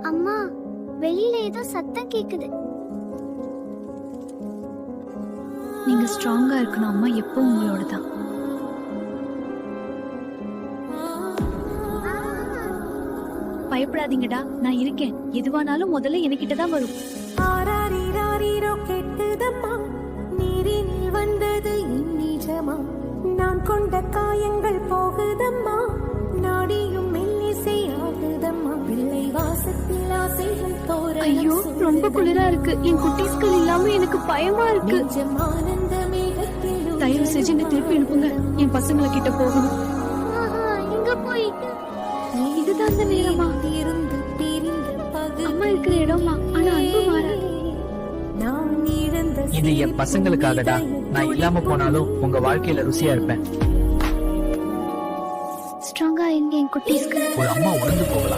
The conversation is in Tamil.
அம்மா, வெளியில ஏதோ சத்தம் கேக்குது. நீங்க ஸ்ட்ராங்கா இருக்கணும் அம்மா, எப்போ உங்களோட தான். பயப்படாதீங்கடா, நான் இருக்கேன். எதுவானாலும் முதல்ல என்கிட்ட தான் வரும். கெட்டுதம்மா, நீரினில் வந்தது நிஜமா, நான் கொண்ட காயங்கள் போகுதம்மா, நாடியும் மெல்லிசை ஆகுதம்மா, பிள்ளை வாசத்தில் ஆசைகள் தோற. ஐயோ, ரொம்ப குளிரா இருக்கு. என் குட்டீஸ்கள் இல்லாம எனக்கு பயமா இருக்கு. ஆனந்த மேகத்தில் தயவு செஞ்சு என்ன திருப்பி அனுப்புங்க. என் பசங்களை கிட்ட போகணும். இங்க போய் இதுதான் அந்த நேரமா? இருந்து பிரிந்த பகல் அம்மா இருக்கிற இடமா? ஆனா அன்பு மாறாது. நான் இழந்த இது என் பசங்களுக்காகடா. நான் இல்லாம போனாலும் உங்க வாழ்க்கையில ருசியா இருப்பேன். ஸ்ட்ராங்கா எங்க என் குட்டீஸ்க்கு. ஒரு அம்மா உணர்ந்து போகலாம்.